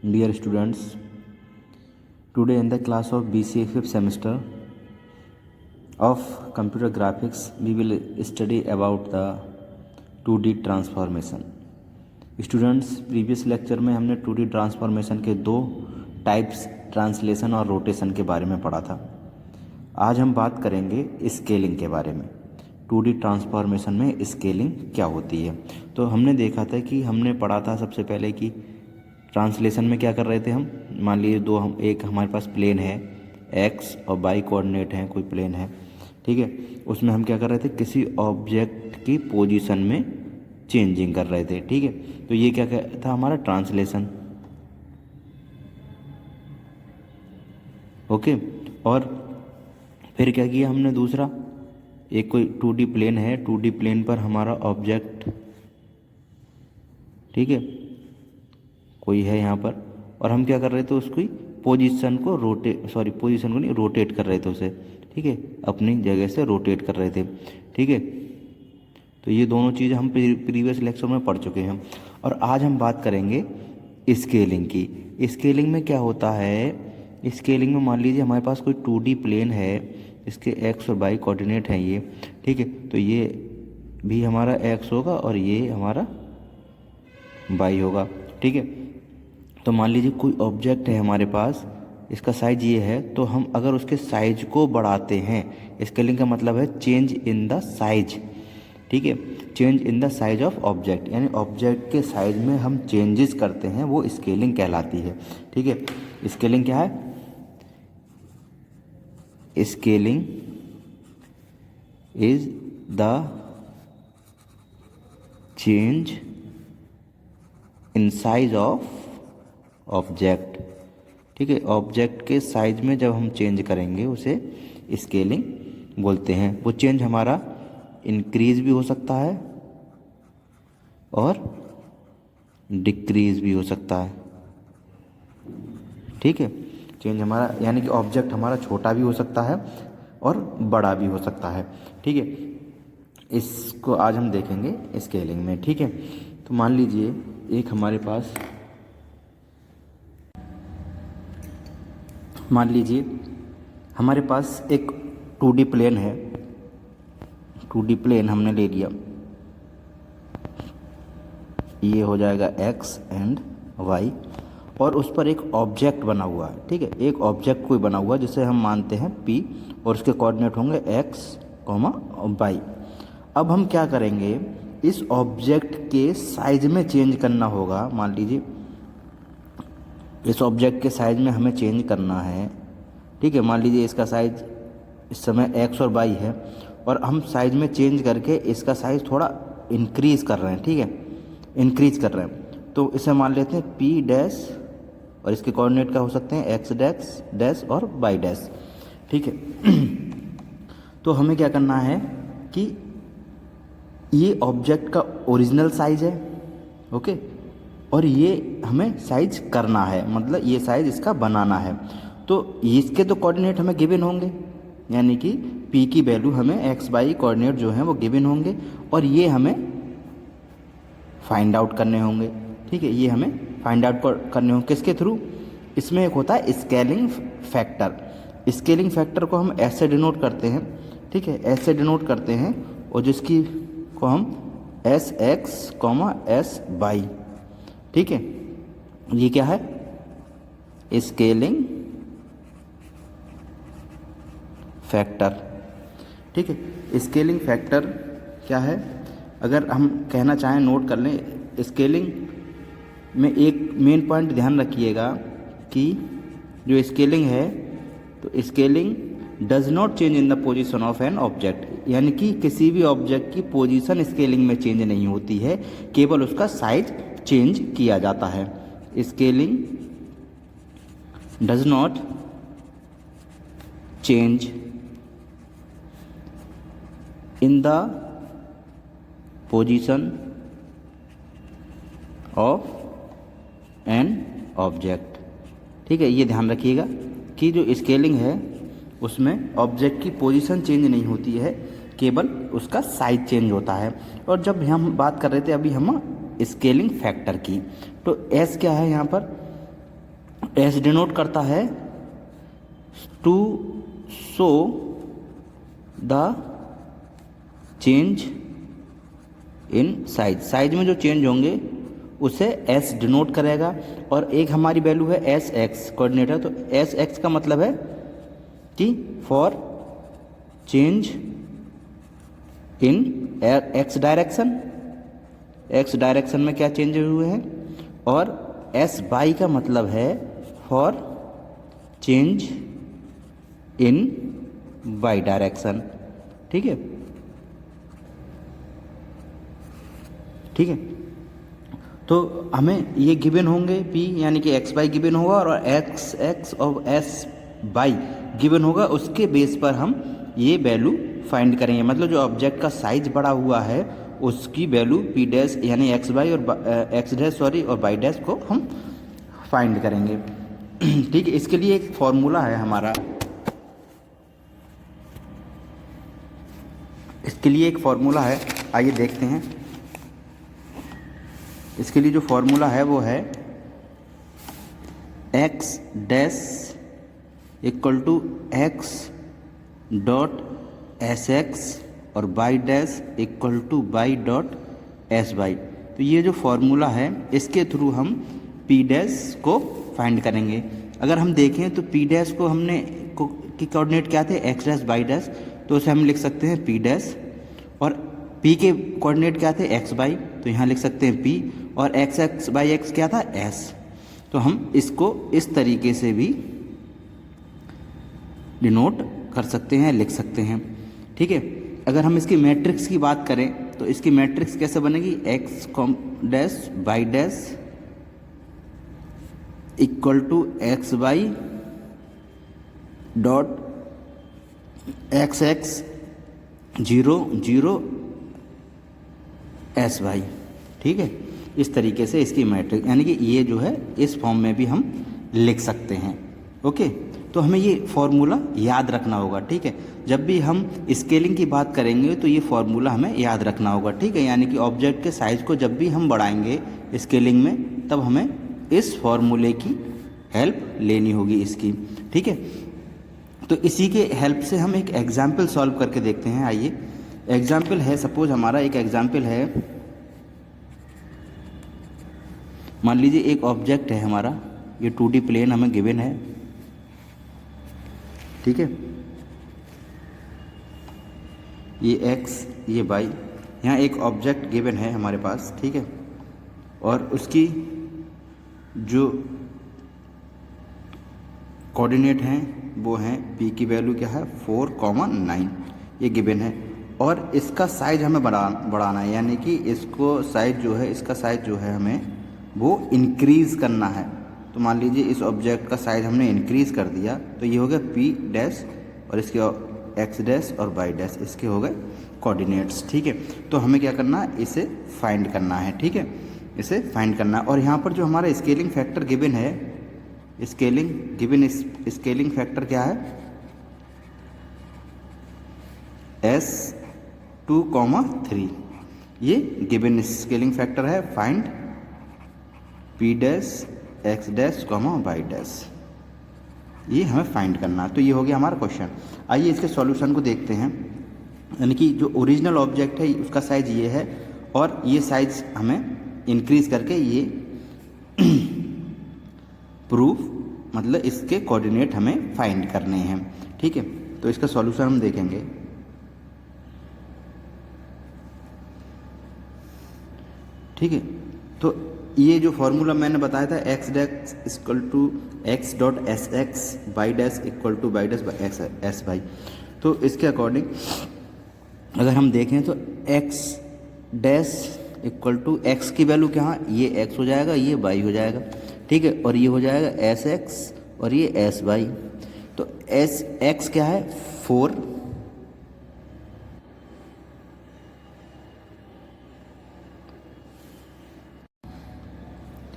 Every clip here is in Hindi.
Dear students, today in the class of BCA 5th semester of computer graphics, we will study about the 2D transformation. Students, previous lecture में हमने 2D ट्रांसफॉर्मेशन के दो टाइप्स ट्रांसलेशन और रोटेशन के बारे में पढ़ा था। आज हम बात करेंगे स्केलिंग के बारे में। 2D ट्रांसफॉर्मेशन में स्केलिंग क्या होती है। तो हमने देखा था कि हमने पढ़ा था सबसे पहले कि ट्रांसलेशन में क्या कर रहे थे हम, मान लीजिए एक हमारे पास प्लेन है, एक्स और वाई कोऑर्डिनेट है, कोई प्लेन है, ठीक है। उसमें हम क्या कर रहे थे, किसी ऑब्जेक्ट की पोजीशन में चेंजिंग कर रहे थे, ठीक है। तो ये क्या था हमारा ट्रांसलेशन, ओके। और फिर क्या किया हमने दूसरा, एक कोई 2D प्लेन है, 2D प्लेन पर हमारा ऑब्जेक्ट, ठीक है, कोई है यहाँ पर, और हम क्या कर रहे थे, उसकी पोजीशन को रोटेट कर रहे थे उसे, ठीक है, अपनी जगह से रोटेट कर रहे थे, ठीक है। तो ये दोनों चीज़ें हम प्रीवियस लेक्चर में पढ़ चुके हैं। और आज हम बात करेंगे स्केलिंग की। स्केलिंग में क्या होता है, स्केलिंग में मान लीजिए हमारे पास कोई 2D प्लेन है, इसके एक्स और वाई कोऑर्डिनेट हैं ये, ठीक है। तो ये भी हमारा एक्स होगा और ये हमारा वाई होगा, ठीक है। तो मान लीजिए कोई ऑब्जेक्ट है हमारे पास, इसका साइज ये है, तो हम अगर उसके साइज को बढ़ाते हैं, स्केलिंग का मतलब है चेंज इन द साइज, ठीक है, change in the size of object, यानी ऑब्जेक्ट के साइज में हम चेंजेस करते हैं, वो स्केलिंग कहलाती है, ठीक है। स्केलिंग क्या है, scaling is the change in size of object, ठीक है। ऑब्जेक्ट के साइज में जब हम चेंज करेंगे उसे स्केलिंग बोलते हैं। वो चेंज हमारा इंक्रीज भी हो सकता है और डिक्रीज भी हो सकता है, ठीक है। चेंज हमारा यानी कि ऑब्जेक्ट हमारा छोटा भी हो सकता है और बड़ा भी हो सकता है, ठीक है। इसको आज हम देखेंगे स्केलिंग में, ठीक है। तो मान लीजिए एक हमारे पास, मान लीजिए हमारे पास एक 2D प्लेन है, 2D प्लेन हमने ले लिया, ये हो जाएगा एक्स एंड वाई, और उस पर एक ऑब्जेक्ट बना हुआ है, ठीक है। एक ऑब्जेक्ट कोई बना हुआ है जिसे हम मानते हैं पी, और उसके कोऑर्डिनेट होंगे एक्स कॉमा वाई। अब हम क्या करेंगे, इस ऑब्जेक्ट के साइज में चेंज करना होगा। मान लीजिए इस ऑब्जेक्ट के साइज में हमें चेंज करना है, ठीक है। मान लीजिए इसका साइज इस समय एक्स और वाई है, और हम साइज में चेंज करके इसका साइज थोड़ा इंक्रीज़ कर रहे हैं, ठीक है, इंक्रीज कर रहे हैं। तो इसे मान लेते हैं पी डैश, और इसके कोऑर्डिनेट क्या हो सकते हैं, एक्स डैश डैश और वाई डैश, ठीक है। तो हमें क्या करना है कि ये ऑब्जेक्ट का ओरिजिनल साइज है, ओके, और ये हमें साइज करना है, मतलब ये साइज इसका बनाना है। तो इसके तो कोऑर्डिनेट हमें गिवन होंगे, यानी कि p की वैल्यू हमें एक्स वाई कोऑर्डिनेट जो हैं वो गिवन होंगे, और ये हमें फाइंड आउट करने होंगे, ठीक है। ये हमें फाइंड आउट करने होंगे किसके थ्रू, इसमें एक होता है स्केलिंग फैक्टर। स्केलिंग फैक्टर को हम ऐसे डिनोट करते हैं, ठीक है, ऐसे डिनोट करते हैं, और जिसकी को हम S X comma S Y, ठीक है। ये क्या है, स्केलिंग फैक्टर, ठीक है। स्केलिंग फैक्टर क्या है, अगर हम कहना चाहें नोट कर लें, स्केलिंग में एक मेन पॉइंट ध्यान रखिएगा कि जो स्केलिंग है, तो scaling does not change in the position of an object, यानी कि किसी भी ऑब्जेक्ट की पोजीशन स्केलिंग में चेंज नहीं होती है, केवल उसका साइज चेंज किया जाता है। Scaling does not change in the position of an object, ठीक है। ये ध्यान रखिएगा कि जो स्केलिंग है उसमें ऑब्जेक्ट की पोजीशन चेंज नहीं होती है, केवल उसका साइज चेंज होता है। और जब हम बात कर रहे थे अभी हम स्केलिंग फैक्टर की, तो एस क्या है यहाँ पर, एस डिनोट करता है to show the change in size, size में जो चेंज होंगे उसे एस डिनोट करेगा। और एक हमारी वैल्यू है एस एक्स कोऑर्डिनेटर, तो एस एक्स का मतलब है कि for change in x direction, x direction में क्या चेंज हुए हैं। और एस वाई का मतलब है for change in Y direction. ठीक है, ठीक है। तो हमें ये गिवन होंगे p यानी कि एक्स वाई गिवन होगा और एक्स एक्स और एस वाई गिवन होगा, उसके बेस पर हम ये वैल्यू फाइंड करेंगे। मतलब जो ऑब्जेक्ट का साइज बड़ा हुआ है उसकी वैल्यू p डैश यानी एक्स वाई और एक्स डैश सॉरी और वाई डैश को हम फाइंड करेंगे। ठीक है, इसके लिए एक फॉर्मूला है हमारा, इसके लिए एक फॉर्मूला है, आइए देखते हैं। इसके लिए जो फॉर्मूला है वो है X dash equal to X dot S X और Y dash equal to Y dot S Y. तो ये जो फॉर्मूला है इसके थ्रू हम पी डैश को फाइंड करेंगे। अगर हम देखें तो पी डैश को हमने की कोऑर्डिनेट क्या थे, एक्स डैश वाई डैश, तो उसे हम लिख सकते हैं पी डैश। और पी के कोऑर्डिनेट क्या थे, एक्स वाई, तो यहाँ लिख सकते हैं पी। और एक्स एक्स वाई एक्स क्या था, एस। तो हम इसको इस तरीके से भी डिनोट कर सकते हैं, लिख सकते हैं। ठीक है, अगर हम इसकी मैट्रिक्स की बात करें तो इसकी मैट्रिक्स कैसे बनेगी, X comma dash Y dash equal to X Y dot X X 0 0 S Y. ठीक है, इस तरीके से इसकी मैट्रिक्स यानी कि ये जो है इस फॉर्म में भी हम लिख सकते हैं। ओके, तो हमें ये फॉर्मूला याद रखना होगा। ठीक है, जब भी हम स्केलिंग की बात करेंगे तो ये फॉर्मूला हमें याद रखना होगा। ठीक है, यानी कि ऑब्जेक्ट के साइज को जब भी हम बढ़ाएंगे स्केलिंग में तब हमें इस फॉर्मूले की हेल्प लेनी होगी इसकी। ठीक है, तो इसी के हेल्प से हम एक एग्जाम्पल सॉल्व करके देखते हैं। आइए, एग्जाम्पल है, सपोज हमारा एक एग्जाम्पल है, मान लीजिए एक ऑब्जेक्ट है हमारा, ये 2D प्लेन हमें गिवन है। ठीक है, ये x ये y, यहाँ एक ऑब्जेक्ट गिवन है हमारे पास। ठीक है, और उसकी जो कोऑर्डिनेट हैं वो हैं p की वैल्यू क्या है 4,9 ये गिवन है। और इसका साइज हमें बढ़ाना है, यानी कि इसको साइज जो है, इसका साइज जो है हमें वो इंक्रीज़ करना है। तो मान लीजिए इस ऑब्जेक्ट का साइज हमने इंक्रीज़ कर दिया, तो ये हो गया p डैश और इसके x डैश और y डैश, इसके हो गए कोऑर्डिनेट्स। ठीक है, तो हमें क्या करना है, इसे फाइंड करना है। ठीक है, इसे फाइंड करना है। और यहाँ पर जो हमारा स्केलिंग फैक्टर गिवन है, स्केलिंग फैक्टर क्या है, S2,3 ये गिवन स्केलिंग फैक्टर है। Find p dash x dash y dash, ये हमें फाइंड करना है। तो ये हो गया हमारा क्वेश्चन। आइए इसके सॉल्यूशन को देखते हैं। यानी कि जो ओरिजिनल ऑब्जेक्ट है उसका साइज ये है और ये साइज हमें इंक्रीज करके ये प्रूफ मतलब इसके कोऑर्डिनेट हमें फाइंड करने हैं। ठीक है, तो इसका सॉल्यूशन हम देखेंगे। ठीक है, तो ये जो फॉर्मूला मैंने बताया था X dash equal to X dot S X Y dash equal to Y dash by X S Y, तो इसके अकॉर्डिंग अगर हम देखें तो X dash equal to X की वैल्यू क्या है, ये एक्स हो जाएगा, ये वाई हो जाएगा। ठीक है, और ये हो जाएगा एस एक्स और ये एस वाई। तो एस एक्स क्या है 4,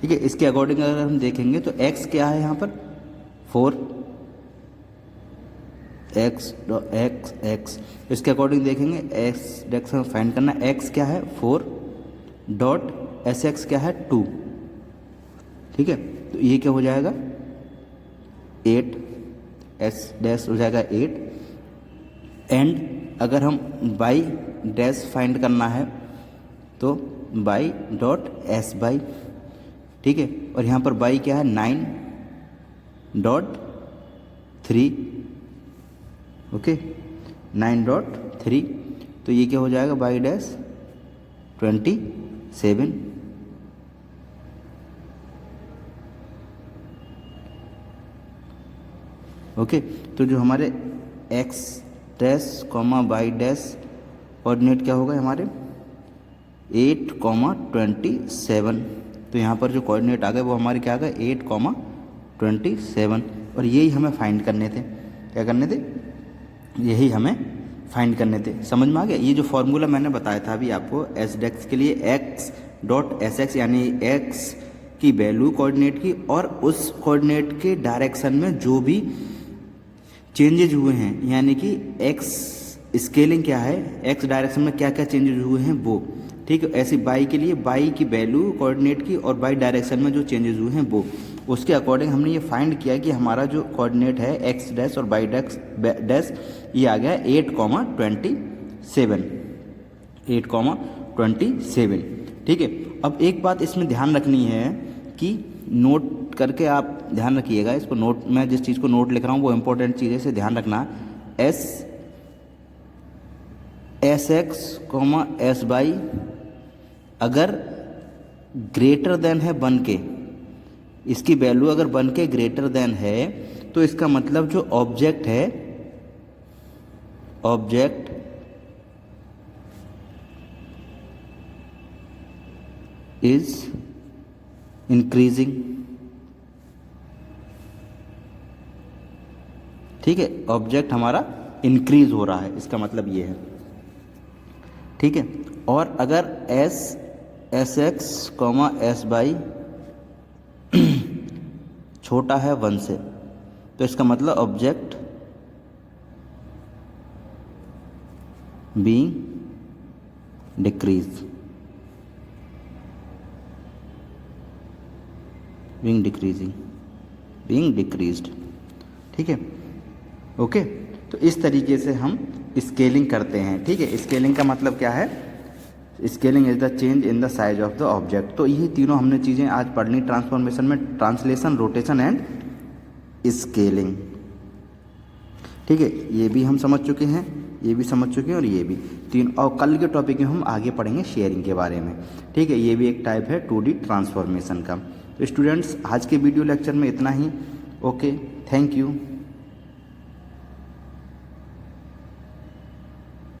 ठीक है। इसके अकॉर्डिंग अगर हम देखेंगे तो x क्या है यहाँ पर 4, x इसके अकॉर्डिंग देखेंगे x डेक्स में फाइंड करना, x क्या है 4 डॉट एस एक्स क्या है 2। ठीक है, तो ये क्या हो जाएगा 8, एस डैश हो जाएगा 8, एंड अगर हम बाई डैश फाइंड करना है तो बाई डॉट एस बाई, ठीक है, और यहाँ पर बाई क्या है 9.3, ओके 9.3, तो ये क्या हो जाएगा बाई डैश 27, ओके। तो जो हमारे X dash comma Y dash coordinate क्या होगा हमारे 8,27, तो यहाँ पर जो कोऑर्डिनेट आ गए वो हमारे क्या आ गए 8,27, और यही हमें फाइंड करने थे। क्या करने थे? यही हमें फाइंड करने थे। समझ में आ गया? ये जो फॉर्मूला मैंने बताया था अभी आपको एस डेक्स के लिए, एक्स डॉट एस एक्स यानी एक्स की वैल्यू कोऑर्डिनेट की और उस कोऑर्डिनेट के डायरेक्शन में जो भी चेंजेज हुए हैं, यानी कि एक्स स्केलिंग क्या है, एक्स डायरेक्शन में क्या क्या चेंजेज हुए हैं वो, ठीक है। ऐसे बाई के लिए बाई की वैल्यू कोऑर्डिनेट की और बाई डायरेक्शन में जो चेंजेस हुए हैं वो, उसके अकॉर्डिंग हमने ये फाइंड किया कि हमारा जो कोऑर्डिनेट है एक्स डैश और बाई डैश ये आ गया 8,27, 8,27, ठीक है। अब एक बात इसमें ध्यान रखनी है कि नोट करके आप ध्यान रखिएगा इसको, नोट मैं जिस चीज़ को नोट लिख रहा हूँ वो इंपॉर्टेंट चीज़ है, इसे ध्यान रखना। S X comma S by अगर ग्रेटर देन है 1 के, इसकी वैल्यू अगर 1 के ग्रेटर देन है तो इसका मतलब जो ऑब्जेक्ट है, ऑब्जेक्ट इज इंक्रीजिंग, ठीक है, ऑब्जेक्ट हमारा इंक्रीज हो रहा है, इसका मतलब ये है, ठीक है। और अगर S X comma S by छोटा है 1 से तो इसका मतलब object being decrease, being decreasing, being decreased, ठीक है, ओके। तो इस तरीके से हम स्केलिंग करते हैं, ठीक है। स्केलिंग का मतलब क्या है? Scaling is the change in the size of the object. तो यही तीनों हमने चीज़ें आज पढ़ ली ट्रांसफॉर्मेशन में, ट्रांसलेशन, रोटेशन एंड स्केलिंग, ठीक है। ये भी हम समझ चुके हैं, ये भी समझ चुके हैं, और ये भी तीन, और कल के टॉपिक में हम आगे पढ़ेंगे शेयरिंग के बारे में, ठीक है। ये भी एक टाइप है 2D ट्रांसफॉर्मेशन का। तो स्टूडेंट्स आज के वीडियो लेक्चर में इतना ही, ओके, थैंक यू।